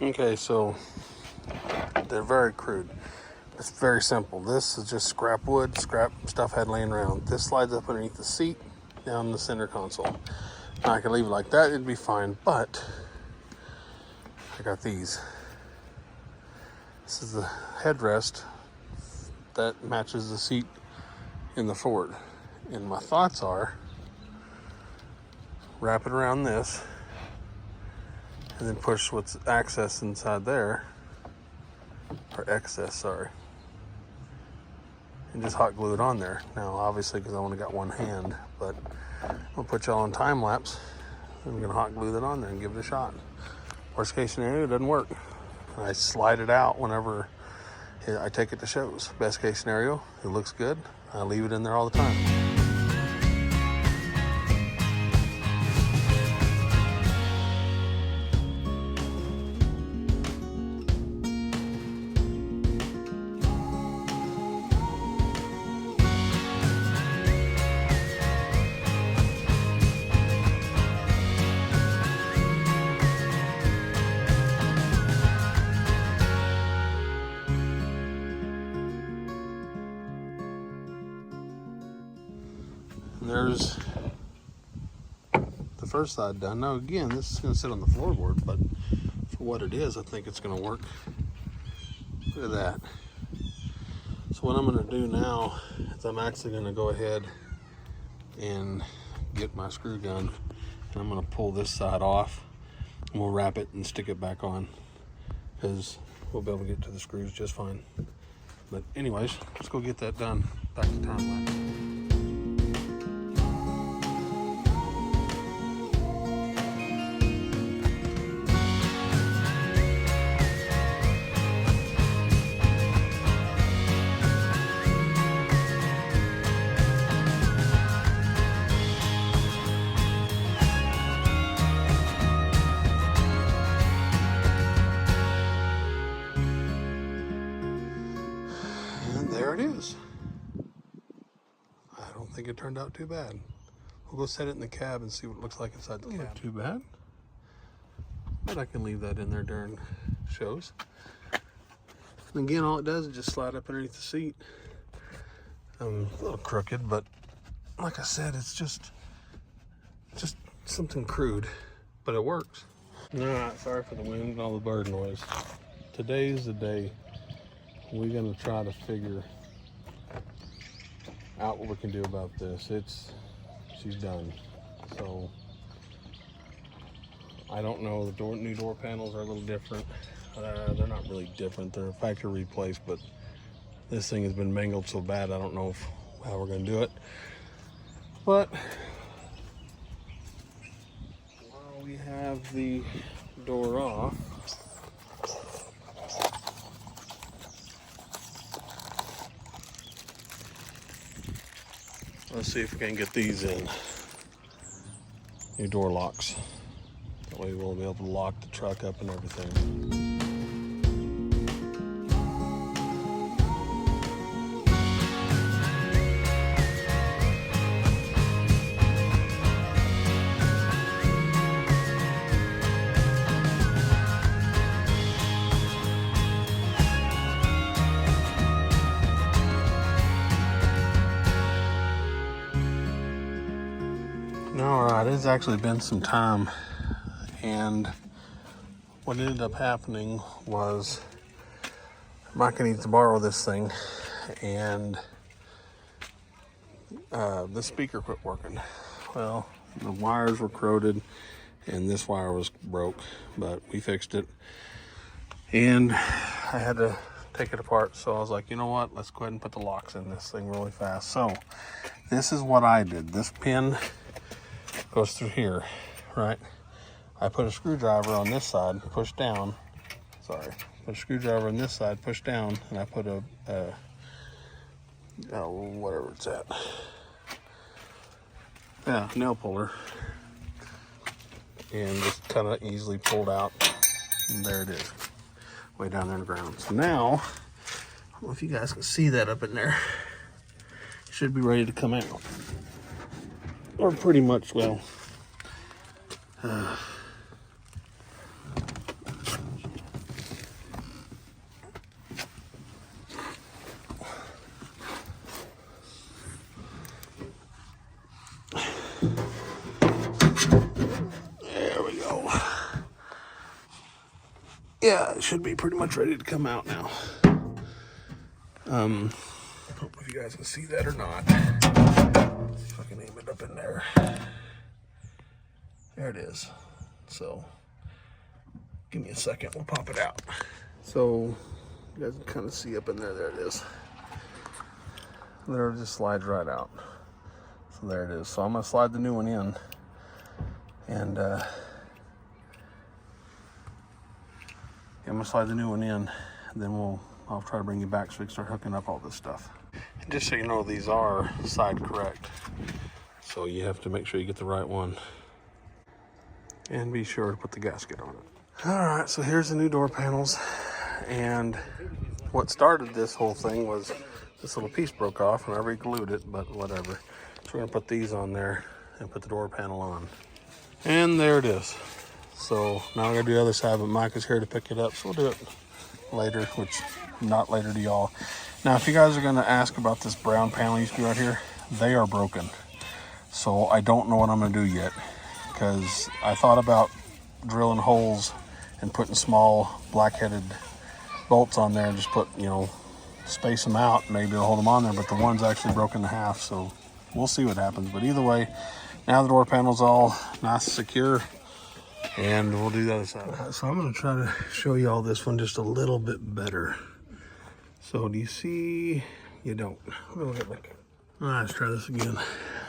Okay, so they're very crude. It's very simple. This is just scrap wood, scrap stuff had laying around. This slides up underneath the seat, down the center console. Now I can leave it like that, it'd be fine, but I got these. This is the headrest that matches the seat in the Ford. And my thoughts are, wrap it around this, and then push what's access inside there, or excess, sorry, and just hot glue it on there. Now, obviously, because I only got one hand, but I'll put y'all on time lapse. I'm gonna hot glue that on there and give it a shot. Worst case scenario, it doesn't work. I slide it out whenever I take it to shows. Best case scenario, it looks good. I leave it in there all the time. There's the first side done. Now again, this is going to sit on the floorboard, but for what it is, I think it's going to work. Look at that. So what I'm going to do now is I'm actually going to go ahead and get my screw gun, and I'm going to pull this side off, and we'll wrap it and stick it back on, because we'll be able to get to the screws just fine. But anyways, let's go get that done. Back to time lapse. There it is. I don't think it turned out too bad. We'll go set it in the cab and see what it looks like inside the cab. Not too bad. But I can leave that in there during shows. And again, all it does is just slide up underneath the seat. A little crooked, but like I said, it's just something crude, but it works. Alright, sorry for the wind and all the bird noise. Today's the day we're gonna try to figure out what we can do about this. She's done. So I don't know, the new door panels are a little different. They're not really different, they're factory replaced, but this thing has been mangled so bad I don't know how we're gonna do it. But while we have the door off, let's see if we can get these in. New door locks. That way we'll be able to lock the truck up and everything. Alright, it's actually been some time, and what ended up happening was Micah needs to borrow this thing, and the speaker quit working. Well, the wires were corroded and this wire was broke, but we fixed it, and I had to take it apart. So I was like, you know what, let's go ahead and put the locks in this thing really fast. So this is what I did. This pin goes through here, right? I put a screwdriver on this side, push down. Sorry, put a screwdriver on this side, push down, and I put a whatever it's at. Yeah, nail puller, and just kind of easily pulled out. And there it is, way down there in the ground. So now, I don't know if you guys can see that up in there. It should be ready to come out. Or pretty much, well, Yeah, it should be pretty much ready to come out now. I don't know if you guys can see that or not. See if I can aim it up in there. There it is. So give me a second, we'll pop it out. So you guys can kind of see up in there. There it is. There, it just slides right out. So there it is. So I'm gonna slide the new one in, and I'm gonna slide the new one in, and then I'll try to bring you back so we can start hooking up all this stuff. And just so you know, these are side correct, so you have to make sure you get the right one, and be sure to put the gasket on it. All right, so here's the new door panels, and what started this whole thing was this little piece broke off and I re-glued it, but whatever. So we're gonna put these on there and put the door panel on. And there it is. So now we're gonna do the other side, but Mike is here to pick it up, so we'll do it later, which not later to y'all. Now, if you guys are gonna ask about this brown panel used to be right here, they are broken. So I don't know what I'm gonna do yet, because I thought about drilling holes and putting small black-headed bolts on there and just put, you know, space them out, maybe it'll hold them on there, but the one's actually broken in half, so we'll see what happens. But either way, now the door panel's all nice and secure, and we'll do the other side. So I'm going to try to show you all this one just a little bit better. So do you see? You don't. Let me look at my camera. All right, let's try this again.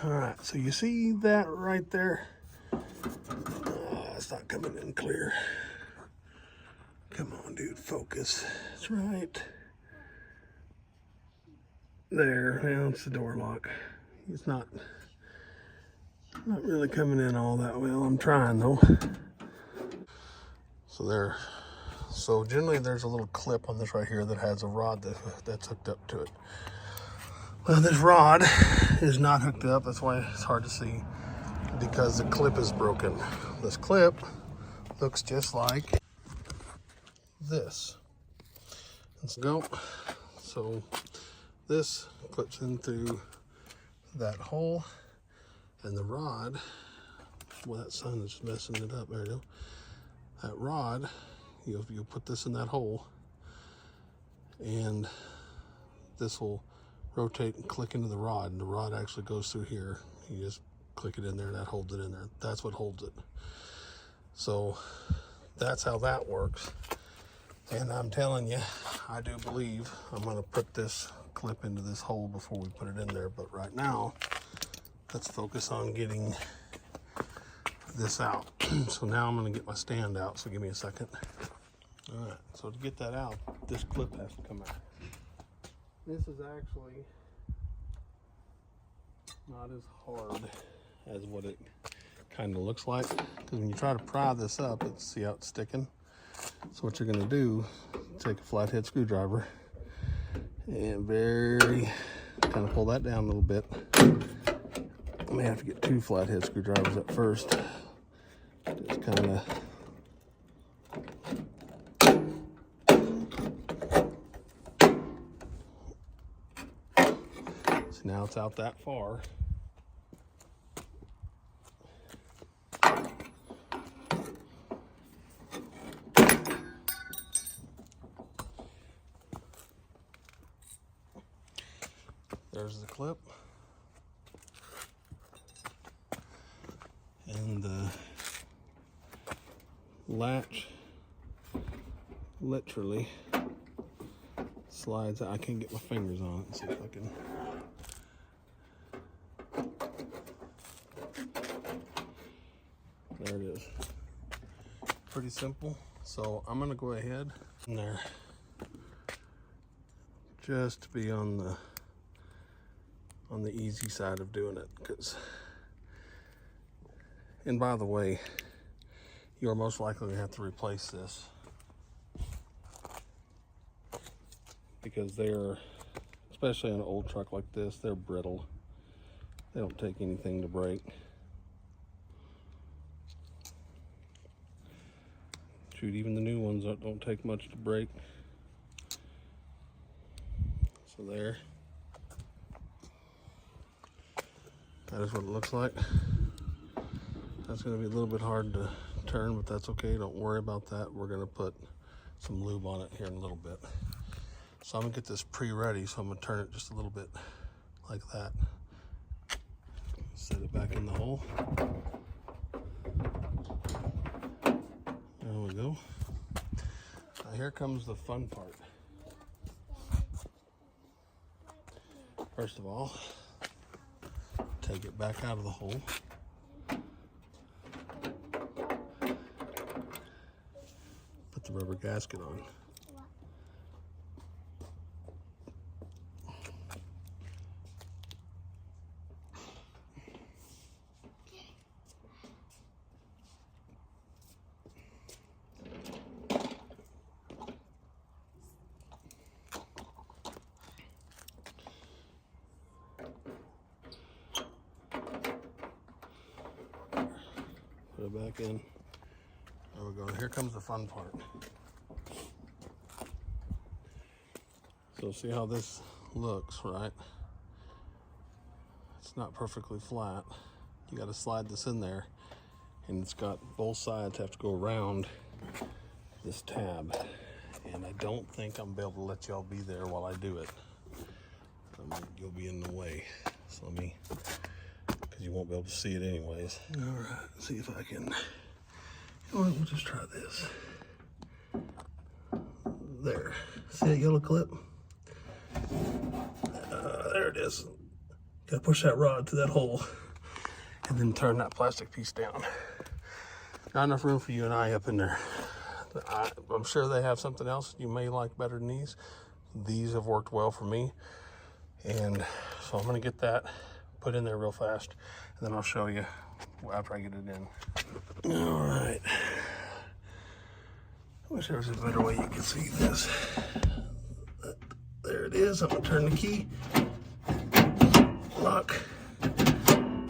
All right, so you see that right there? It's not coming in clear. Come on, dude, focus. That's right. There, now it's the door lock. It's not really coming in all that well. I'm trying though. So there. So generally there's a little clip on this right here that has a rod that's hooked up to it. Well, this rod is not hooked up. That's why it's hard to see, because the clip is broken. This clip looks just like this. Let's go. So this clips in through that hole, and the rod, well, that sun is messing it up. There you go. That rod, you'll put this in that hole, and this will rotate and click into the rod, and the rod actually goes through here. You just click it in there, and that holds it in there. That's what holds it. So that's how that works. And I'm telling you, I do believe I'm going to put this clip into this hole before we put it in there. But right now, let's focus on getting this out. So now I'm going to get my stand out. So give me a second. All right. So to get that out, this clip has to come out. This is actually not as hard as what it kind of looks like. Because when you try to pry this up, see how it's sticking? So what you're going to do, take a flathead screwdriver and very kind of pull that down a little bit. I may have to get 2 flathead screwdrivers at first. Just kind of so now it's out that far. There's the clip, and the latch literally slides out. I can't get my fingers on it. Let's see if I can. There it is. Pretty simple. So I'm gonna go ahead in there just to be on the easy side of doing it, and by the way, you're most likely to have to replace this, because they're, especially on an old truck like this, they're brittle. They don't take anything to break. Shoot, even the new ones don't take much to break. So there. That is what it looks like. That's going to be a little bit hard to turn, but that's okay. Don't worry about that. We're going to put some lube on it here in a little bit. So I'm gonna get this pre-ready, so I'm gonna turn it just a little bit like that. Set it back in the hole. There we go. Now here comes the fun part. First of all, take it back out of the hole. Put the rubber gasket on. Put it back in. There we go. Here comes the fun part. So see how this looks, right? It's not perfectly flat. You got to slide this in there, and it's got both sides have to go around this tab. And I don't think I'm able to let y'all be there while I do it. You'll be in the way. So let me, because you won't be able to see it anyways. All right, see if I can. You know what, we'll just try this. There. See that yellow clip? There it is. Gotta push that rod to that hole and then turn that plastic piece down. Not enough room for you and I up in there. I'm sure they have something else you may like better than these. These have worked well for me. And so I'm gonna get that put in there real fast, and then I'll show you after I get it in. All right. I wish there was a better way you could see this. There it is. I'm gonna turn the key. Lock,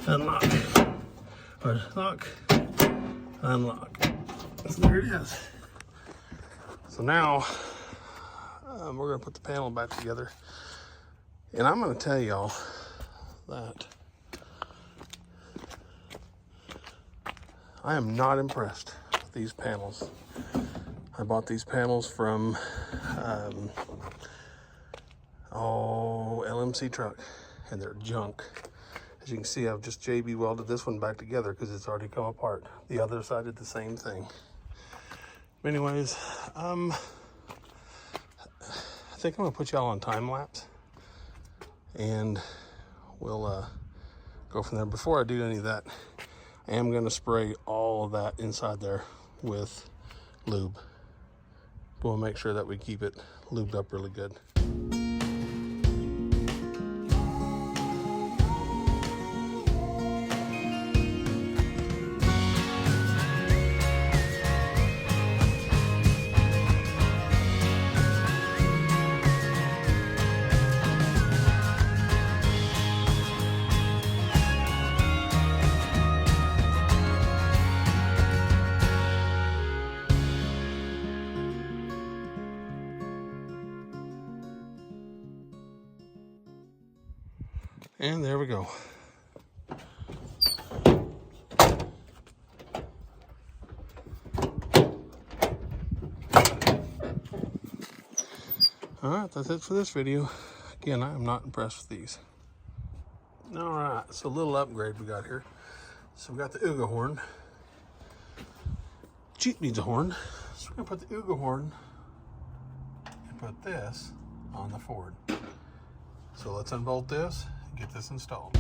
unlock, or lock, unlock. So there it is. So now we're gonna put the panel back together, and I'm gonna tell y'all that I am not impressed with these panels. I bought these panels from LMC truck, and they're junk. As you can see, I've just JB welded this one back together because it's already come apart. The other side did the same thing. But anyways, I think I'm gonna put y'all on time lapse, and we'll go from there. Before I do any of that, I am gonna spray all of that inside there with lube. We'll make sure that we keep it lubed up really good. And there we go. All right, that's it for this video. Again, I am not impressed with these. All right, so a little upgrade we got here. So we got the Uga horn. Jeep needs a horn. So we're gonna put the Uga horn and put this on the Ford. So let's unbolt this, get this installed.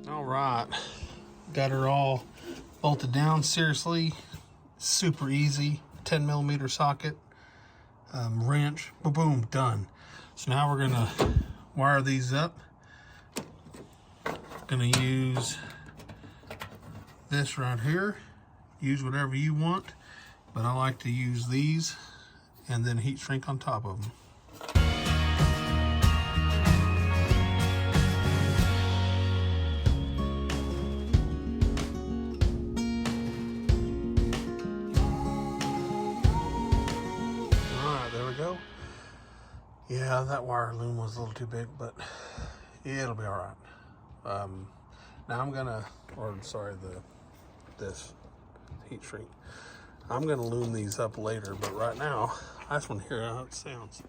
All right, Got her all bolted down. Seriously, super easy. 10mm socket, wrench, boom, boom, done. So now we're gonna wire these up. Gonna use this right here. Use whatever you want, but I like to use these and then heat shrink on top of them. Alright, there we go. Yeah, that wire loom was a little too big, but it'll be alright. Now I'm gonna, this heat shrink. I'm gonna loom these up later, but right now, I just want to hear how it sounds.